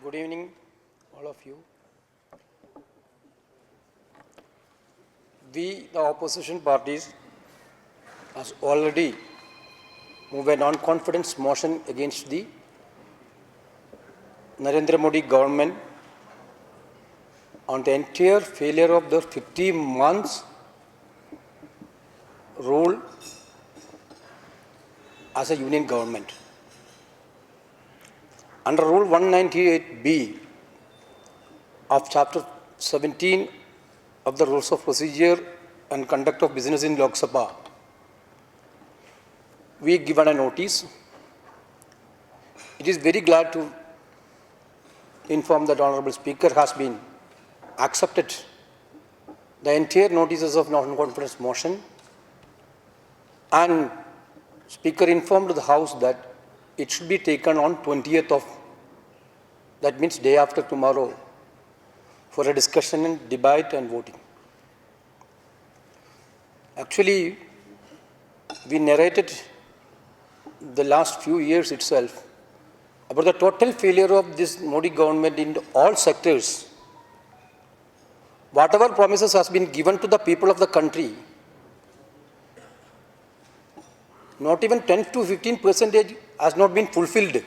Good evening, all of you. We, the opposition parties, has already moved a non-confidence motion against the Narendra Modi government on the entire failure of the 50 months rule as a union government. Under Rule 198B of Chapter 17 of the Rules of Procedure and Conduct of Business in Lok Sabha, we given a notice. It is very glad to inform that Honorable Speaker has been accepted the entire notices of non-confidence motion, and Speaker informed the House that it should be taken on 20th of, that means day after tomorrow, for a discussion and debate and voting. Actually, we narrated the last few years itself about the total failure of this Modi government in all sectors. Whatever promises has been given to the people of the country, not even 10 to 15% has not been fulfilled.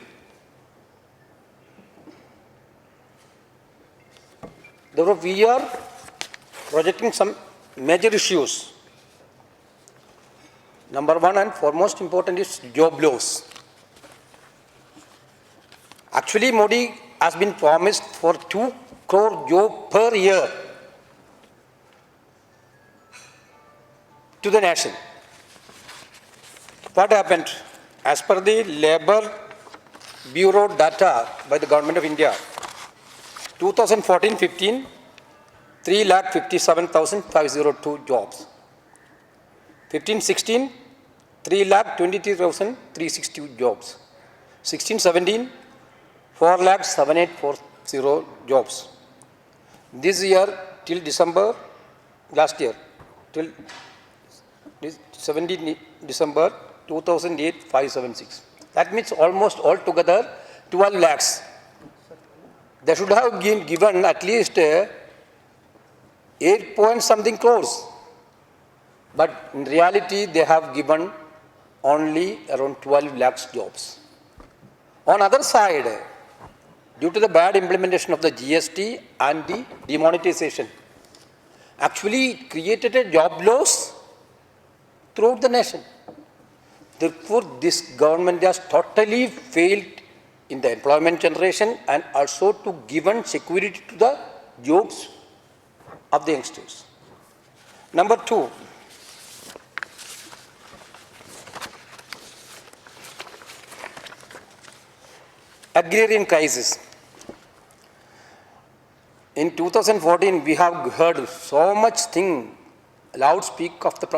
Therefore, we are projecting some major issues. Number one and foremost important is job loss. Actually, Modi has been promised for 2 crore jobs per year to the nation. What happened? As per the Labour Bureau data by the Government of India, 2014-15, 3,57,502 jobs. 15-16, 3,23,360 jobs. 16-17, 4,7840 jobs. This year, till December, last year, till 17 December 2008, 576. That means almost altogether 12 lakhs. They should have been given at least 8 point something crores. But in reality, they have given only around 12 lakhs jobs. On other side, due to the bad implementation of the GST and the demonetization, actually it created a job loss throughout the nation. Therefore, this government has totally failed in the employment generation and also to given security to the jobs of the youngsters. Number two, agrarian crisis. In 2014, we have heard so much thing, loud speak of the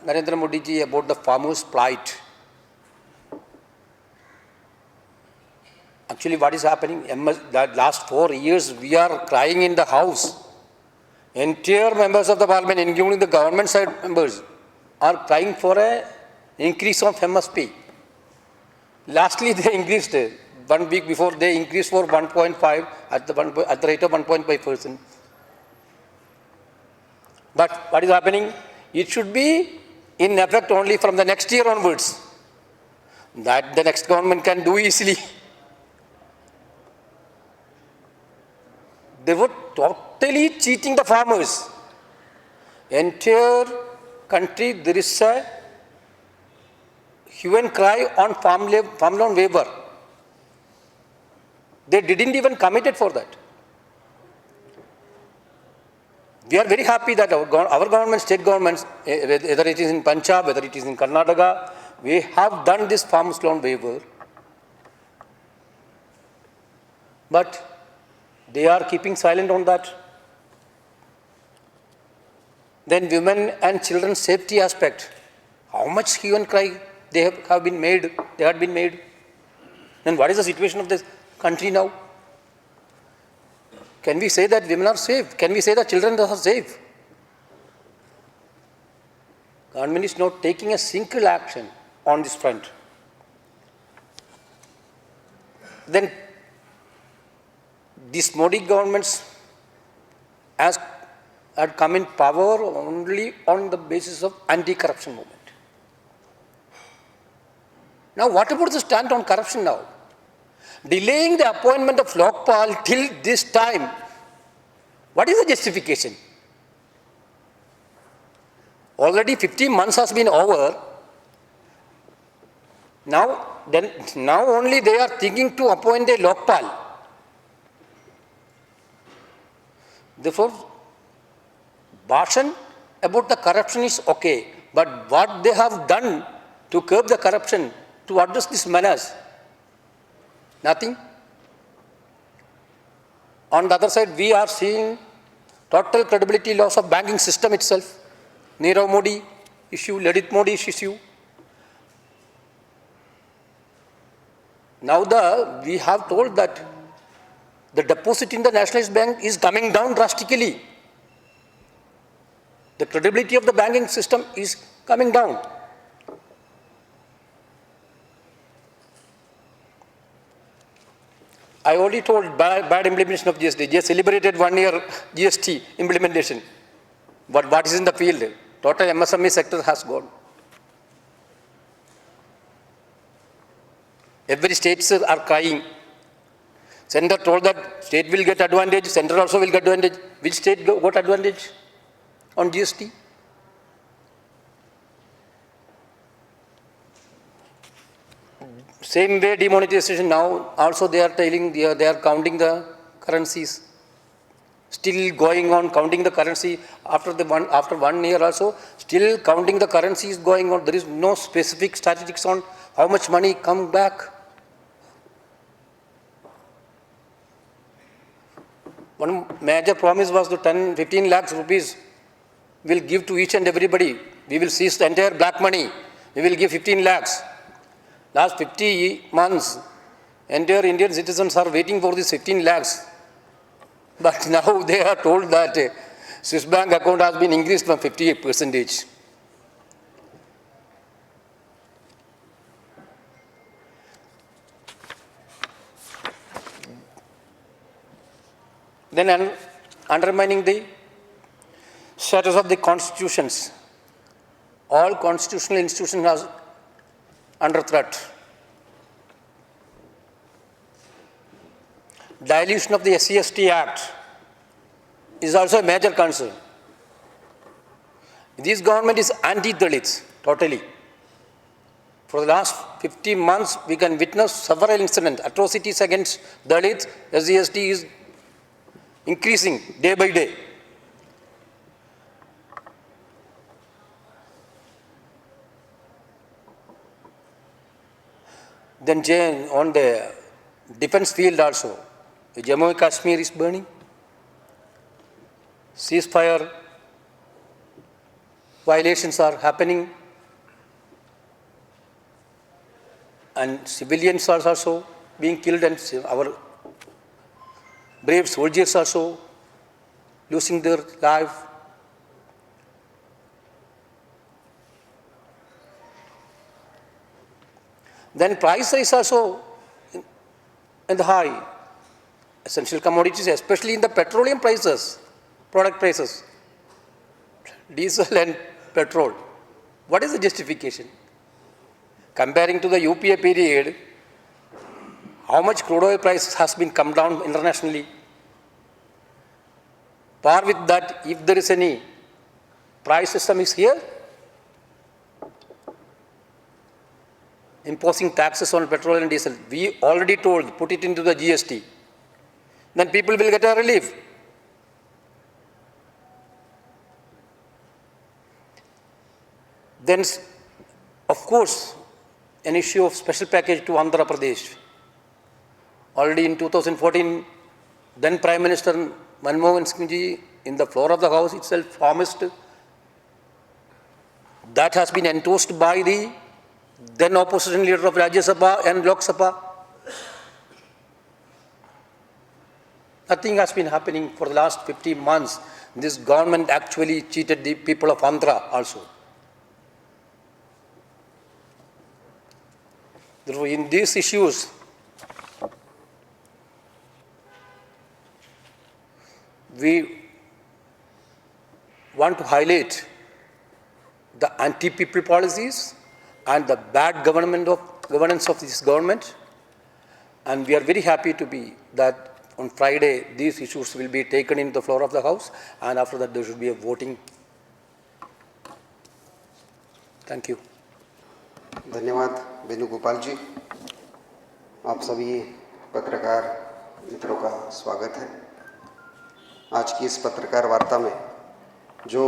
Narendra Modi ji about the farmers' plight. Actually, what is happening? The last 4 years, we are crying in the House. Entire members of the Parliament, including the government side members, are crying for an increase of MSP. Lastly, they increased 1 week before. They increased for 1.5 at the rate of 1.5%. But what is happening? It should be in effect only from the next year onwards. That the next government can do easily. They were totally cheating the farmers. Entire country, there is a hue and cry on farm loan waiver. They didn't even commit it for that. We are very happy that our government, state governments, whether it is in Punjab, whether it is in Karnataka, we have done this farmers loan waiver. But they are keeping silent on that. Then women and children's safety aspect. How much hue and cry they have been made, they had been made. Then what is the situation of this country now? Can we say that women are safe? Can we say that children are safe? Government is not taking a single action on this front. Then this Modi government had come in power only on the basis of anti-corruption movement. Now, what about the stand on corruption now? Delaying the appointment of Lokpal till this time, what is the justification? Already 15 months has been over. Now only they are thinking to appoint a Lokpal. Therefore, Bhashan about the corruption is okay, but what they have done to curb the corruption, to address this menace, nothing. On the other side, we are seeing total credibility loss of banking system itself. Nirav Modi issue, Lalit Modi issue. Now we have told that the deposit in the Nationalized Bank is coming down drastically. The credibility of the banking system is coming down. I already told bad implementation of GST. Just celebrated 1 year GST implementation. But what is in the field? Total MSME sector has gone. Every states are crying. Center told that state will get advantage, center also will get advantage. Which state got advantage on GST? Same way demonetization now, also they are telling, they are counting the currencies. Still going on counting the currency after 1 year also, still counting the currency is going on. There is no specific statistics on how much money come back. One major promise was the 15 lakhs rupees will give to each and everybody. We will seize the entire black money. We will give 15 lakhs. Last 50 months, entire Indian citizens are waiting for this 15 lakhs. But now they are told that Swiss bank account has been increased from 58%. Then undermining the status of the constitutions. All constitutional institutions are under threat. Dilution of the SC/ST Act is also a major concern. This government is anti-Dalits, totally. For the last 50 months, we can witness several incidents, atrocities against Dalits. SC/ST is increasing day by day. Then on the defense field also, Jammu and Kashmir is burning. Ceasefire violations are happening. And civilians are also being killed, and our brave soldiers also losing their life. Then price rise also in the high. Essential commodities, especially in the petroleum prices, product prices, diesel and petrol. What is the justification? Comparing to the UPA period, how much crude oil price has been come down internationally? Par with that, if there is any price system is here, imposing taxes on petrol and diesel. We already told, put it into the GST. Then people will get a relief. Then, of course, an issue of special package to Andhra Pradesh. Already in 2014, then Prime Minister Manmohan Singh ji, in the floor of the House itself, promised. That has been endorsed by the then opposition leader of Rajya Sabha and Lok Sabha. Nothing has been happening for the last 50 months. This government actually cheated the people of Andhra also. Therefore, in these issues, we want to highlight the anti-people policies and the bad governance of this government. And we are very happy to be that on Friday these issues will be taken into the floor of the House, and after that there should be a voting. Thank you. धन्यवाद वेणुगोपाल जी। आप सभी पत्रकार मित्रों का स्वागत है। आज की इस पत्रकार वार्ता में जो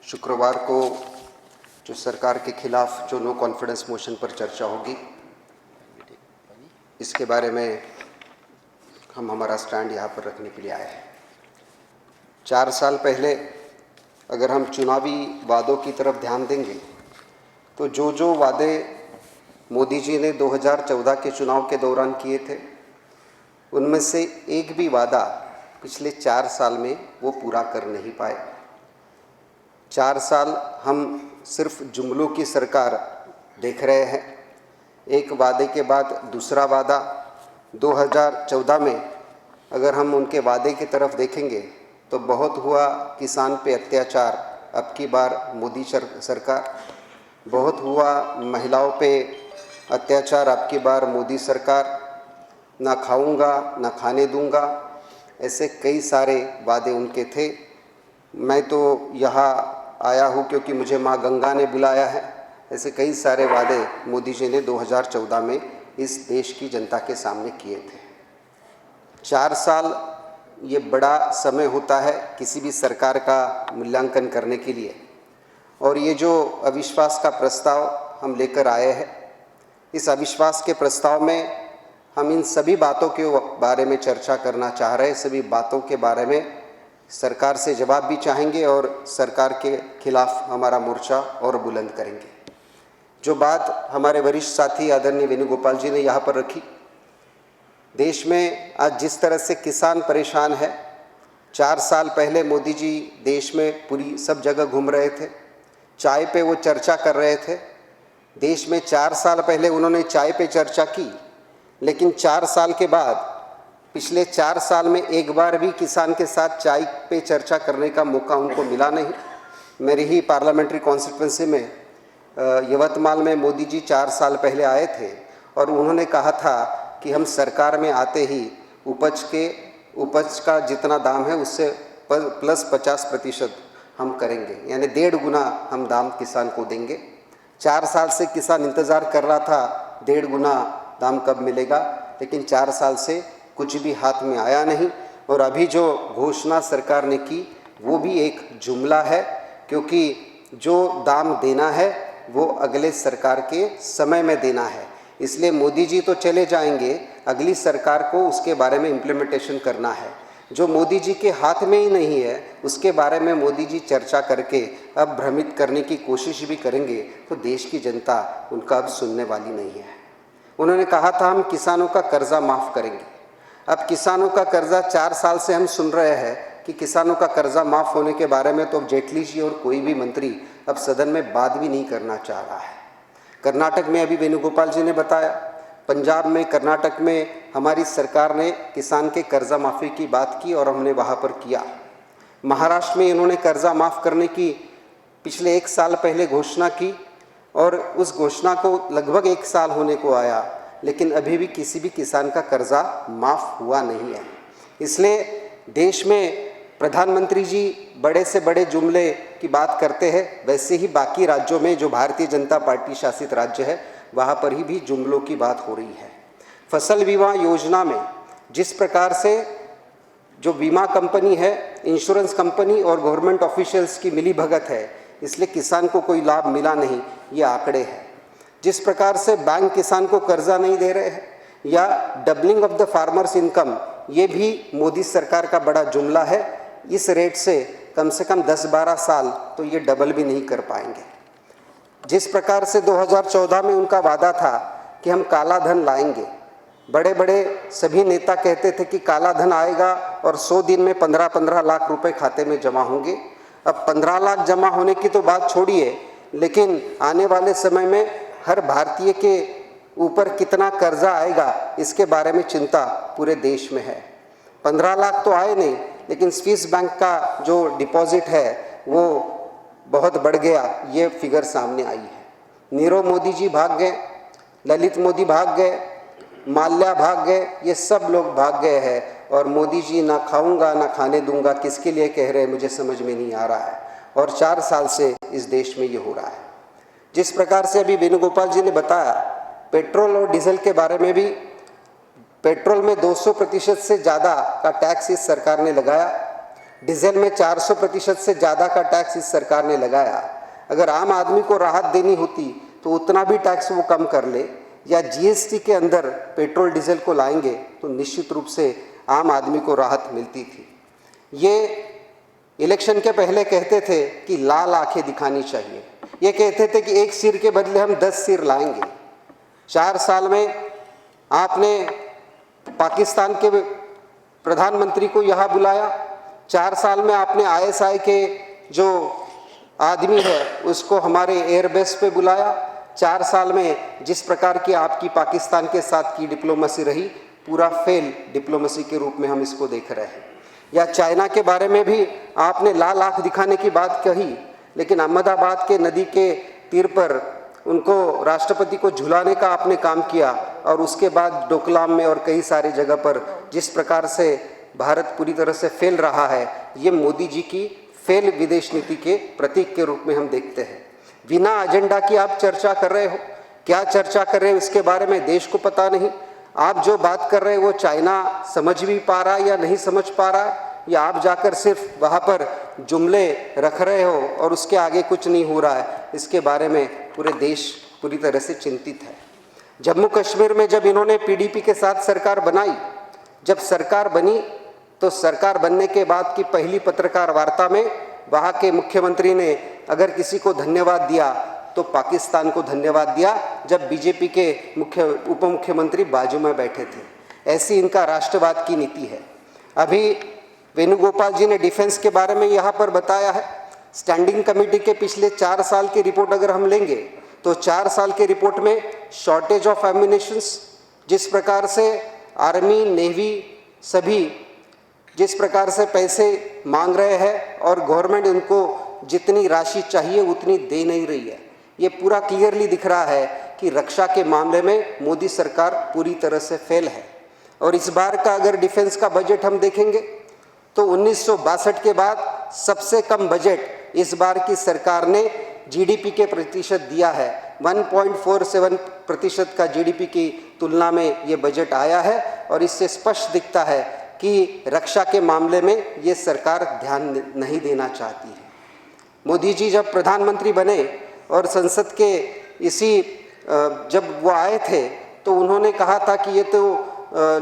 शुक्रवार को जो सरकार के खिलाफ जो नो कॉन्फिडेंस मोशन पर चर्चा होगी, इसके बारे में हम हमारा स्टैंड यहाँ पर रखने के लिए आए हैं। 4 साल पहले अगर हम चुनावी वादों की तरफ ध्यान देंगे तो जो वादे मोदी जी ने 2014 के चुनाव के दौरान किए थे, उनमें से एक भी वादा पिछले 4 साल में वो पूरा कर नहीं पाए। 4 साल हम सिर्फ जुमलों की सरकार देख रहे हैं, एक वादे के बाद दूसरा वादा। 2014 में अगर हम उनके वादे की तरफ देखेंगे तो बहुत हुआ किसान पे अत्याचार, अब की बार मोदी सरकार। बहुत हुआ महिलाओं पे अत्याचार, अब की बार मोदी सरकार। ना खाऊंगा ना खाने दूंगा, ऐसे कई सारे वादे उनके थे। मैं तो यहाँ आया हूँ क्योंकि मुझे माँ गंगा ने बुलाया है, ऐसे कई सारे वादे मोदी जी ने 2014 में इस देश की जनता के सामने किए थे। 4 साल ये बड़ा समय होता है किसी भी सरकार का मूल्यांकन करने के लिए, और ये जो अविश्वास का प्रस्ताव हम लेकर आए हैं, इस अविश्वास के प्रस्ताव में हम इन सभी बातों के बारे में चर्चा करना चाह रहे हैं। सभी बातों के बारे में सरकार से जवाब भी चाहेंगे और सरकार के खिलाफ हमारा मोर्चा और बुलंद करेंगे। जो बात हमारे वरिष्ठ साथी आदरणीय वेणुगोपाल जी ने यहाँ पर रखी, देश में आज जिस तरह से किसान परेशान है, 4 साल पहले मोदी जी देश में पूरी सब जगह घूम रहे थे, चाय पे वो चर्चा कर रहे थे। देश में 4 साल पहले उन्होंने चाय पे चर्चा की, लेकिन 4 साल के बाद पिछले 4 साल में एक बार भी किसान के साथ चाय पे चर्चा करने का मौका उनको मिला नहीं। मेरी ही पार्लियामेंट्री कॉन्स्टिट्यूंसी में यवतमाल में मोदी जी 4 साल पहले आए थे और उन्होंने कहा था कि हम सरकार में आते ही उपज का जितना दाम है उससे प्लस 50% हम करेंगे, यानी 1.5 गुना हम दाम किसान को देंगे। 4 साल से किसान इंतज़ार कर रहा था 1.5 गुना दाम कब मिलेगा, लेकिन 4 साल से कुछ भी हाथ में आया नहीं। और अभी जो घोषणा सरकार ने की वो भी एक जुमला है, क्योंकि जो दाम देना है वो अगले सरकार के समय में देना है। इसलिए मोदी जी तो चले जाएंगे, अगली सरकार को उसके बारे में इम्प्लीमेंटेशन करना है। जो मोदी जी के हाथ में ही नहीं है उसके बारे में मोदी जी चर्चा करके अब भ्रमित करने की कोशिश भी करेंगे तो देश की जनता उनका अब सुनने वाली नहीं है। उन्होंने कहा था हम किसानों का कर्जा माफ़ करेंगे। अब किसानों का कर्जा 4 साल से हम सुन रहे हैं कि किसानों का कर्जा माफ़ होने के बारे में तो जेटली जी और कोई भी मंत्री अब सदन में बात भी नहीं करना चाह रहा है। कर्नाटक में अभी वेणुगोपाल जी ने बताया, पंजाब में, कर्नाटक में हमारी सरकार ने किसान के कर्जा माफ़ी की बात की और हमने वहाँ पर किया। महाराष्ट्र में इन्होंने कर्जा माफ़ करने की पिछले 1 साल पहले घोषणा की और उस घोषणा को लगभग 1 साल होने को आया, लेकिन अभी भी किसी भी किसान का कर्जा माफ़ हुआ नहीं है। इसलिए देश में प्रधानमंत्री जी बड़े से बड़े जुमले की बात करते हैं, वैसे ही बाकी राज्यों में जो भारतीय जनता पार्टी शासित राज्य है वहाँ पर ही भी जुमलों की बात हो रही है। फसल बीमा योजना में जिस प्रकार से जो बीमा कंपनी है, इंश्योरेंस कंपनी और गवर्नमेंट ऑफिशियल्स की मिली भगत है, इसलिए किसान को कोई लाभ मिला नहीं, ये आंकड़े हैं। जिस प्रकार से बैंक किसान को कर्जा नहीं दे रहे हैं या doubling of the farmers income, ये भी मोदी सरकार का बड़ा जुमला है। इस रेट से कम 10-12 साल तो ये डबल भी नहीं कर पाएंगे। जिस प्रकार से 2014 में उनका वादा था कि हम काला धन लाएंगे, बड़े बड़े सभी नेता कहते थे कि काला धन आएगा और 100 दिन में 15-15 लाख रुपए खाते में जमा होंगे। अब 15 लाख जमा होने की तो बात छोड़िए, लेकिन आने वाले समय में हर भारतीय के ऊपर कितना कर्जा आएगा इसके बारे में चिंता पूरे देश में है। 15 लाख तो आए नहीं, लेकिन स्विस बैंक का जो डिपॉजिट है वो बहुत बढ़ गया, ये फिगर सामने आई है। नीरव मोदी जी भाग गए, ललित मोदी भाग गए, माल्या भाग गए, ये सब लोग भाग गए हैं। और मोदी जी ना खाऊंगा ना खाने दूंगा किसके लिए कह रहे हैं मुझे समझ में नहीं आ रहा है। और 4 साल से इस देश में ये हो रहा है। जिस प्रकार से अभी वेणुगोपाल जी ने बताया, पेट्रोल और डीजल के बारे में भी, पेट्रोल में 200% से ज़्यादा का टैक्स इस सरकार ने लगाया, डीजल में 400% से ज़्यादा का टैक्स इस सरकार ने लगाया। अगर आम आदमी को राहत देनी होती तो उतना भी टैक्स वो कम कर ले, या जीएसटी के अंदर पेट्रोल डीजल को लाएंगे तो निश्चित रूप से आम आदमी को राहत मिलती थी। ये इलेक्शन के पहले कहते थे कि लाल आंखें दिखानी चाहिए, ये कहते थे कि एक सिर के बदले हम 10 सिर लाएंगे। 4 साल में आपने पाकिस्तान के प्रधानमंत्री को यहाँ बुलाया, 4 साल में आपने आईएसआई के जो आदमी है उसको हमारे एयरबेस पे बुलाया। 4 साल में जिस प्रकार की आपकी पाकिस्तान के साथ की डिप्लोमेसी रही, पूरा फेल डिप्लोमेसी के रूप में हम इसको देख रहे हैं। या चाइना के बारे में भी आपने लाल आंख दिखाने की बात कही, लेकिन अहमदाबाद के नदी के तीर पर उनको राष्ट्रपति को झुलाने का आपने काम किया, और उसके बाद डोकलाम में और कई सारी जगह पर जिस प्रकार से भारत पूरी तरह से फेल रहा है, ये मोदी जी की फेल विदेश नीति के प्रतीक के रूप में हम देखते हैं। बिना एजेंडा की आप चर्चा कर रहे हो, क्या चर्चा कर रहे हो इसके बारे में देश को पता नहीं। आप जो बात कर रहे हैं वो चाइना समझ भी पा रहा है या नहीं समझ पा रहा है, या आप जाकर सिर्फ वहाँ पर जुमले रख रहे हो और उसके आगे कुछ नहीं हो रहा है, इसके बारे में पूरे देश पूरी तरह से चिंतित है। जम्मू कश्मीर में जब इन्होंने पीडीपी के साथ सरकार बनाई, जब सरकार बनी तो सरकार बनने के बाद की पहली पत्रकार वार्ता में वहाँ के मुख्यमंत्री ने अगर किसी को धन्यवाद दिया तो पाकिस्तान को धन्यवाद दिया, जब बीजेपी के उप मुख्यमंत्री बाजू में बैठे थे। ऐसी इनका राष्ट्रवाद की नीति है। अभी वेणुगोपाल जी ने डिफेंस के बारे में यहाँ पर बताया है। स्टैंडिंग कमेटी के पिछले 4 साल की रिपोर्ट अगर हम लेंगे तो 4 साल के रिपोर्ट में शॉर्टेज ऑफ एम्युनिशंस, जिस प्रकार से आर्मी नेवी सभी जिस प्रकार से पैसे मांग रहे हैं और गवर्नमेंट उनको जितनी राशि चाहिए उतनी दे नहीं रही है, ये पूरा क्लियरली दिख रहा है कि रक्षा के मामले में मोदी सरकार पूरी तरह से फेल है। और इस बार का अगर डिफेंस का बजट हम देखेंगे तो 1962 के बाद सबसे कम बजट इस बार की सरकार ने जीडीपी के प्रतिशत दिया है। 1.47% का जीडीपी की तुलना में ये बजट आया है, और इससे स्पष्ट दिखता है कि रक्षा के मामले में ये सरकार ध्यान नहीं देना चाहती है। मोदी जी जब प्रधानमंत्री बने और संसद के जब वो आए थे तो उन्होंने कहा था कि ये तो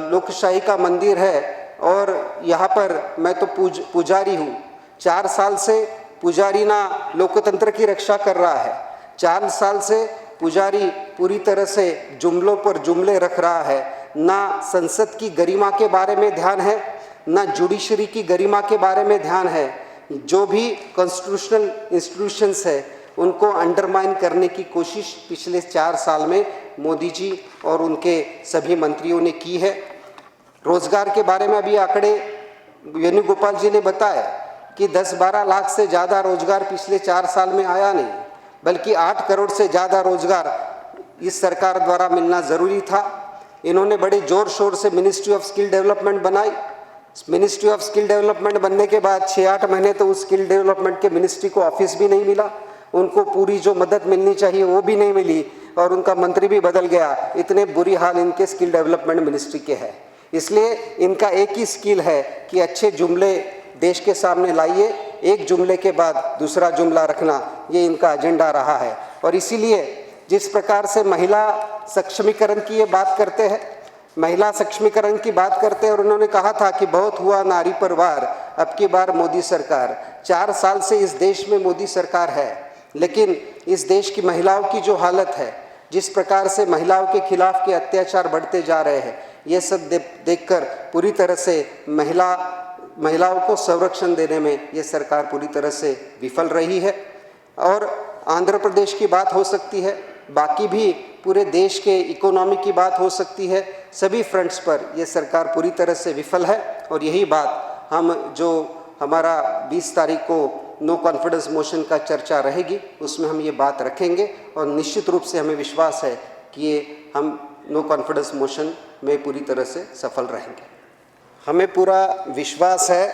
लोकशाही का मंदिर है और यहाँ पर मैं तो पुजारी हूँ। 4 साल से पुजारी ना लोकतंत्र की रक्षा कर रहा है, 4 साल से पुजारी पूरी तरह से जुमलों पर जुमले रख रहा है। ना संसद की गरिमा के बारे में ध्यान है, ना जुडिशरी की गरिमा के बारे में ध्यान है। जो भी कॉन्स्टिट्यूशनल इंस्टीट्यूशंस है उनको अंडरमाइन करने की कोशिश पिछले 4 साल में मोदी जी और उनके सभी मंत्रियों ने की है। रोजगार के बारे में अभी आंकड़े वेणुगोपाल जी ने बताया कि 10-12 लाख से ज़्यादा रोजगार पिछले 4 साल में आया नहीं, बल्कि 8 करोड़ से ज़्यादा रोजगार इस सरकार द्वारा मिलना ज़रूरी था। इन्होंने बड़े जोर शोर से मिनिस्ट्री ऑफ स्किल डेवलपमेंट बनाई। मिनिस्ट्री ऑफ स्किल डेवलपमेंट बनने के बाद 6-8 महीने तो उस स्किल डेवलपमेंट के मिनिस्ट्री को ऑफिस भी नहीं मिला, उनको पूरी जो मदद मिलनी चाहिए वो भी नहीं मिली, और उनका मंत्री भी बदल गया। इतने बुरी हाल इनके स्किल डेवलपमेंट मिनिस्ट्री के है। इसलिए इनका एक ही स्किल है कि अच्छे जुमले देश के सामने लाइए, एक जुमले के बाद दूसरा जुमला रखना, ये इनका एजेंडा रहा है। और इसीलिए जिस प्रकार से महिला सक्षमीकरण की ये बात करते हैं, महिला सक्षमीकरण की बात करते हैं, और उन्होंने कहा था कि बहुत हुआ नारी पर वार, अब की बार मोदी सरकार। 4 साल से इस देश में मोदी सरकार है, लेकिन इस देश की महिलाओं की जो हालत है, जिस प्रकार से महिलाओं के खिलाफ के अत्याचार बढ़ते जा रहे हैं, ये सब देखकर पूरी तरह से महिलाओं को संरक्षण देने में ये सरकार पूरी तरह से विफल रही है। और आंध्र प्रदेश की बात हो सकती है, बाकी भी पूरे देश के इकोनॉमी की बात हो सकती है, सभी फ्रंट्स पर ये सरकार पूरी तरह से विफल है। और यही बात हम जो हमारा 20 तारीख को नो कॉन्फिडेंस मोशन का चर्चा रहेगी उसमें हम ये बात रखेंगे और निश्चित रूप से हमें विश्वास है कि ये हम नो कॉन्फिडेंस मोशन में पूरी तरह से सफल रहेंगे। हमें पूरा विश्वास है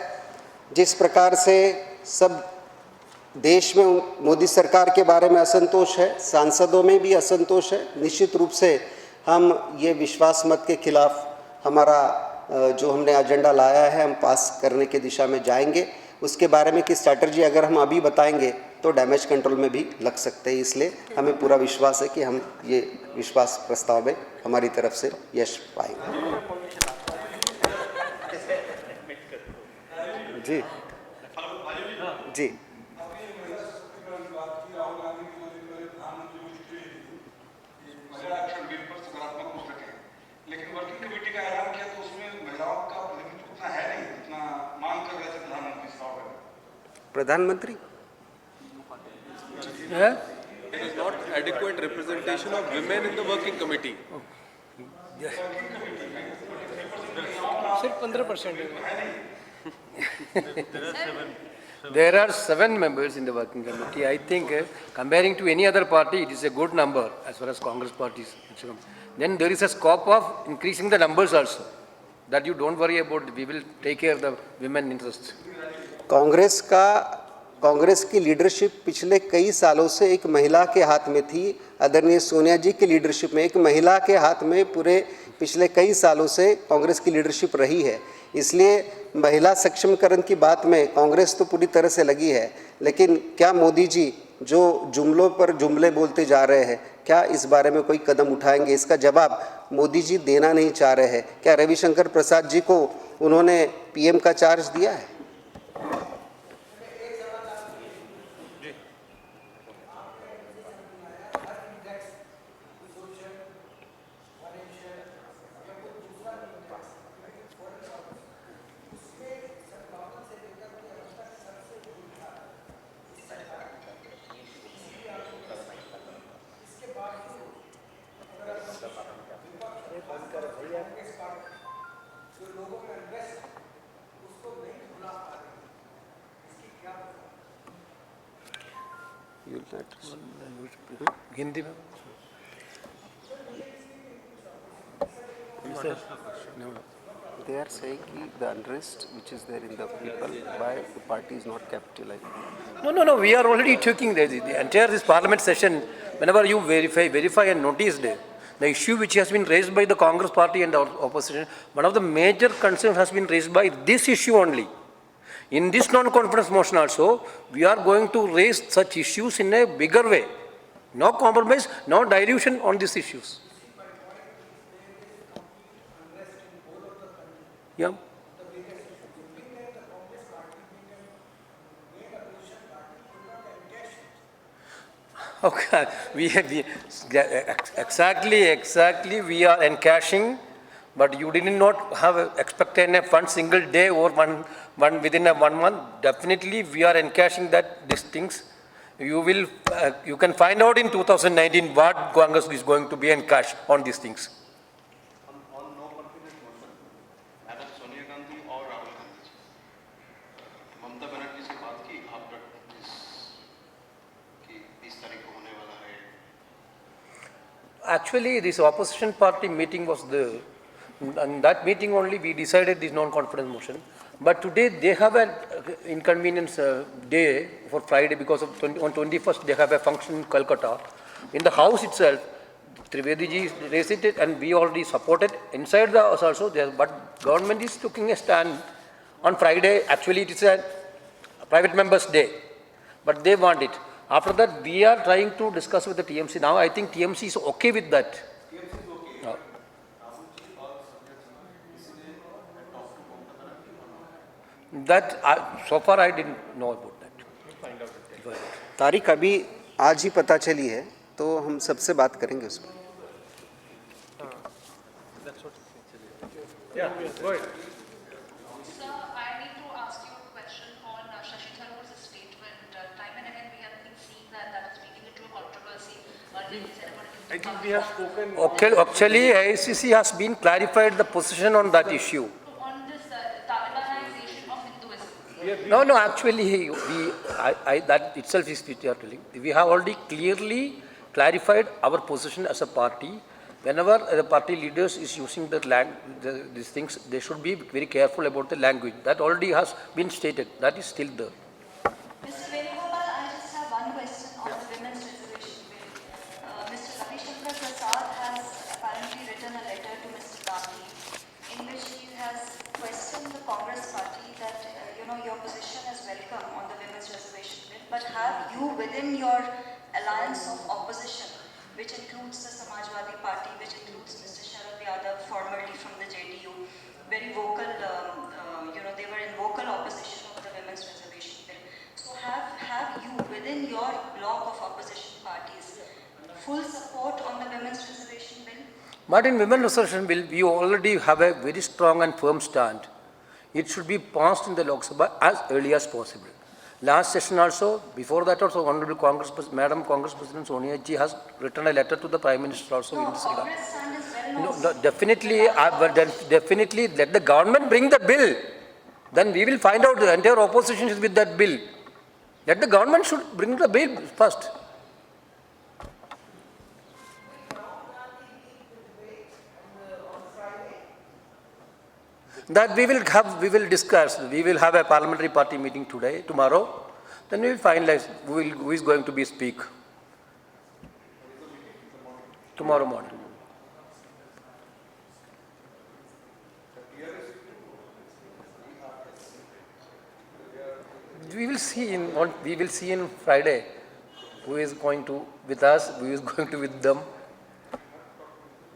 जिस प्रकार से सब देश में मोदी सरकार के बारे में असंतोष है, सांसदों में भी असंतोष है, निश्चित रूप से हम ये विश्वास मत के खिलाफ हमारा जो हमने एजेंडा लाया है हम पास करने के दिशा में जाएंगे। उसके बारे में की स्ट्रैटेजी अगर हम अभी बताएंगे तो डैमेज कंट्रोल में भी लग सकते हैं, इसलिए हमें पूरा विश्वास है कि हम ये विश्वास प्रस्ताव में हमारी तरफ से यश पाएंगे। जी जी लेकिन वर्किंग कमेटी का ऐलान किया तो उसमें महिलाओं का प्रतिनिधित्व उतना है नहीं जितना मांग कर रहे थे प्रधानमंत्री साहब। प्रधानमंत्री There is not adequate representation of women in the working committee. सिर्फ 15% There are 7 members in the working committee. I think comparing to any other party, it is a good number as far as Congress party is concerned. Then there is a scope of increasing the numbers also. That you don't worry about. We will take care of the women interests. Congress की leadership पिछले कई सालों से एक महिला के हाथ में थी। आदरणीय सोनिया जी की लीडरशिप में एक महिला के हाथ में पूरे पिछले कई सालों से कांग्रेस की लीडरशिप रही है। इसलिए महिला सक्षमीकरण की बात में कांग्रेस तो पूरी तरह से लगी है, लेकिन क्या मोदी जी जो जुमलों पर जुमले बोलते जा रहे हैं, क्या इस बारे में कोई कदम उठाएंगे? इसका जवाब मोदी जी देना नहीं चाह रहे हैं। क्या रविशंकर प्रसाद जी को उन्होंने पीएम का चार्ज दिया है? हिंदी में They are saying the unrest which is there in the people, why the party is not capitalizing. No. We are already taking the entire this parliament session. Whenever you verify and notice the issue which has been raised by the Congress party and the opposition, one of the major concerns has been raised by this issue only. In this non-confidence motion also, we are going to raise such issues in a bigger way. No compromise, no dilution on these issues. Yeah. Okay, exactly we are encashing, but you did not have expected a one single day or one within a 1 month. Definitely we are encashing these things. You can find out in 2019 what Congress is going to be encashed on these things. On no confidence motion, Madam Sonia Gandhi और Rahul Gandhi जी, ममता बनर्जी से बात की आप तक कि 20 तारीख को होने वाला है। Actually, this opposition party meeting was there. And that meeting only we decided this non-confidence motion. But today they have an inconvenience day for Friday because of on 21st they have a function in Calcutta. In the house itself, Trivedi ji raised it and we already supported. Inside the house also, but government is taking a stand on Friday. Actually, it is a private members' day, but they want it. After that, we are trying to discuss with the TMC. Now, I think TMC is okay with that. So far I didn't know about that. तारीख अभी आज ही पता चली है, तो हम सबसे बात करेंगे उस पर। Yeah, go ahead. Sir, I need to ask you a question on Shashi Tharoor's statement. Time and again we have been seeing that is leading into a controversy. I think we have spoken. Okay, actually, AICC has been clarified the position on that issue. On this Talibanization of No, actually, that itself is what you are telling. We have already clearly clarified our position as a party. Whenever the party leaders is using these things, they should be very careful about the language. That already has been stated. That is still there. Mr. Venugopal, I just have one question on the women's reservation bill. Mr. Ravi Prasad has apparently written a letter to Mr. Gandhi in which he has questioned the Congress party that, your position is welcome on the women's reservation bill, but have you within your alliance of opposition, which includes the Samajwadi Party, which includes Mr. Sharad Yadav, formerly from the JDU, very vocal, they were in vocal opposition of the women's reservation bill. So have you within your bloc of opposition parties full support on the women's reservation bill? But in women's reservation bill, we already have a very strong and firm stand. It should be passed in the Lok Sabha as early as possible. Last session also, before that also, Honorable Madam Congress President Sonia Ji has written a letter to the Prime Minister also in this regard. Congress stand is well known. No, definitely let the government bring the bill. Then we will find out the entire opposition is with that bill. Let the government should bring the bill first. That we will discuss. We will have a parliamentary party meeting tomorrow. Then we will finalize who is going to be speak. Tomorrow morning. We will see in Friday who is going to with us, who is going to with them.